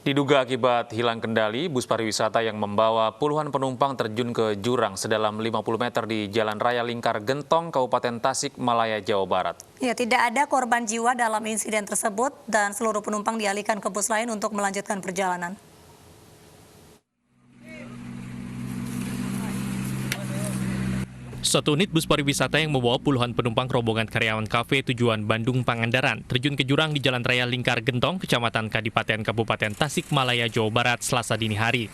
Diduga akibat hilang kendali, bus pariwisata yang membawa puluhan penumpang terjun ke jurang sedalam 50 meter di Jalan Raya Lingkar Gentong, Kabupaten Tasikmalaya, Jawa Barat. Ya, tidak ada korban jiwa dalam insiden tersebut dan seluruh penumpang dialihkan ke bus lain untuk melanjutkan perjalanan. Satu unit bus pariwisata yang membawa puluhan penumpang rombongan karyawan kafe tujuan Bandung Pangandaran terjun ke jurang di Jalan Raya Lingkar Gentong, Kecamatan Kadipaten, Kabupaten Tasikmalaya, Jawa Barat, Selasa dini hari.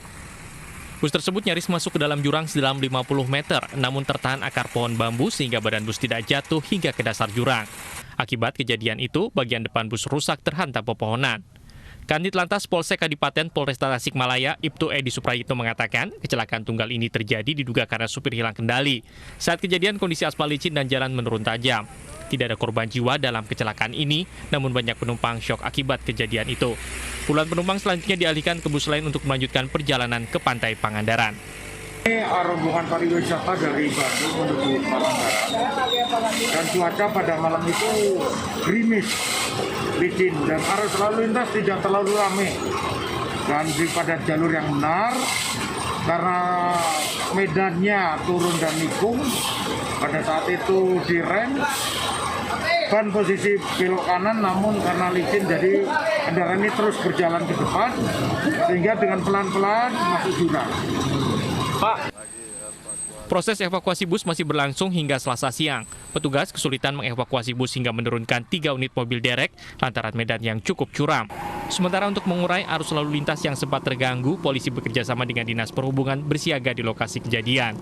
Bus tersebut nyaris masuk ke dalam jurang sedalam 50 meter, namun tertahan akar pohon bambu sehingga badan bus tidak jatuh hingga ke dasar jurang. Akibat kejadian itu, bagian depan bus rusak terhantam pepohonan. Kanit Lantas Polsek Kadipaten Polresta Tasikmalaya, Ibtu Edi Suprayitno mengatakan kecelakaan tunggal ini terjadi diduga karena supir hilang kendali. Saat kejadian kondisi aspal licin dan jalan menurun tajam. Tidak ada korban jiwa dalam kecelakaan ini, namun banyak penumpang syok akibat kejadian itu. Puluhan penumpang selanjutnya dialihkan ke bus lain untuk melanjutkan perjalanan ke Pantai Pangandaran. Ini rombongan pariwisata dari Bandung menuju Pangandaran dan cuaca pada malam itu gerimis, licin dan arus lalu lintas tidak terlalu ramai dan pada jalur yang benar karena medannya turun dan nikung. Pada saat itu direm ban posisi belok kanan, namun karena licin jadi kendaraan ini terus berjalan ke depan sehingga dengan pelan-pelan masuk jurang. Pak. Proses evakuasi bus masih berlangsung hingga Selasa siang. Petugas kesulitan mengevakuasi bus hingga menurunkan 3 unit mobil derek lantaran medan yang cukup curam. Sementara untuk mengurai arus lalu lintas yang sempat terganggu, polisi bekerjasama dengan Dinas Perhubungan bersiaga di lokasi kejadian.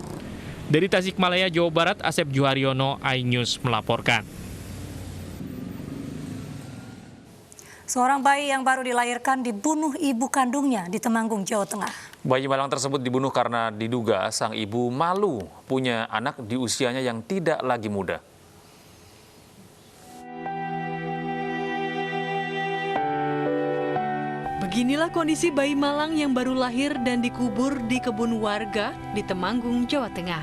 Dari Tasikmalaya, Jawa Barat, Asep Juharyono, iNews melaporkan. Seorang bayi yang baru dilahirkan dibunuh ibu kandungnya di Temanggung, Jawa Tengah. Bayi malang tersebut dibunuh karena diduga sang ibu malu punya anak di usianya yang tidak lagi muda. Beginilah kondisi bayi malang yang baru lahir dan dikubur di kebun warga di Temanggung, Jawa Tengah.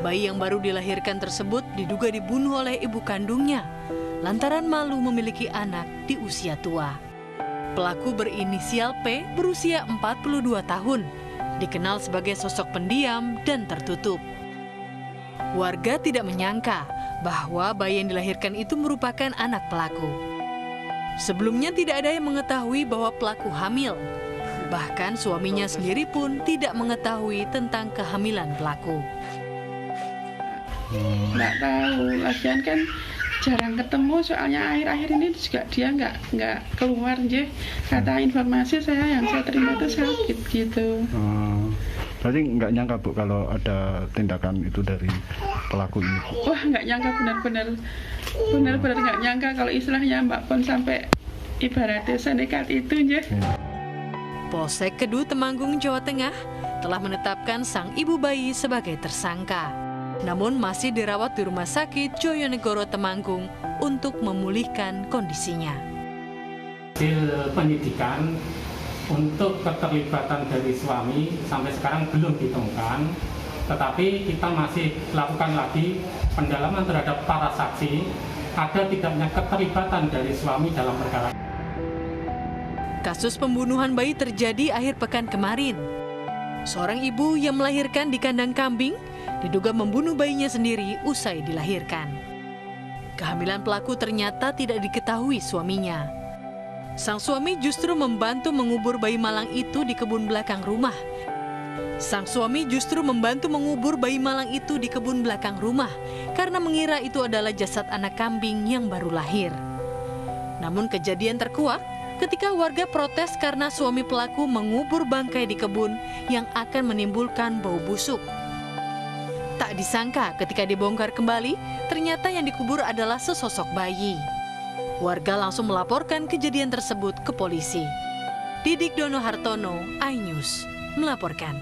Bayi yang baru dilahirkan tersebut diduga dibunuh oleh ibu kandungnya lantaran malu memiliki anak di usia tua. Pelaku berinisial P berusia 42 tahun, dikenal sebagai sosok pendiam dan tertutup. Warga tidak menyangka bahwa bayi yang dilahirkan itu merupakan anak pelaku. Sebelumnya tidak ada yang mengetahui bahwa pelaku hamil. Bahkan suaminya sendiri pun tidak mengetahui tentang kehamilan pelaku. Nggak tahu, lagian kan jarang ketemu, soalnya akhir-akhir ini juga dia nggak keluar, je. Kata informasi saya terima itu sakit gitu. Berarti nggak nyangka Bu kalau ada tindakan itu dari pelaku ini? Wah, nggak nyangka, benar-benar nggak nyangka kalau istilahnya Mbak Pon sampai ibaratnya senekat itu, je. Polsek Kedu Temanggung, Jawa Tengah telah menetapkan sang ibu bayi sebagai tersangka. Namun masih dirawat di Rumah Sakit Joyonegoro Temanggung untuk memulihkan kondisinya. Hasil penyidikan untuk keterlibatan dari suami sampai sekarang belum ditemukan, tetapi kita masih lakukan lagi pendalaman terhadap para saksi, ada tidaknya keterlibatan dari suami dalam perkara. Kasus pembunuhan bayi terjadi akhir pekan kemarin. Seorang ibu yang melahirkan di kandang kambing diduga membunuh bayinya sendiri usai dilahirkan. Kehamilan pelaku ternyata tidak diketahui suaminya. Sang suami justru membantu mengubur bayi malang itu di kebun belakang rumah. Karena mengira itu adalah jasad anak kambing yang baru lahir. Namun kejadian terkuak ketika warga protes karena suami pelaku mengubur bangkai di kebun yang akan menimbulkan bau busuk. Tak disangka ketika dibongkar kembali, ternyata yang dikubur adalah sesosok bayi. Warga langsung melaporkan kejadian tersebut ke polisi. Didik Dono Hartono, iNews, melaporkan.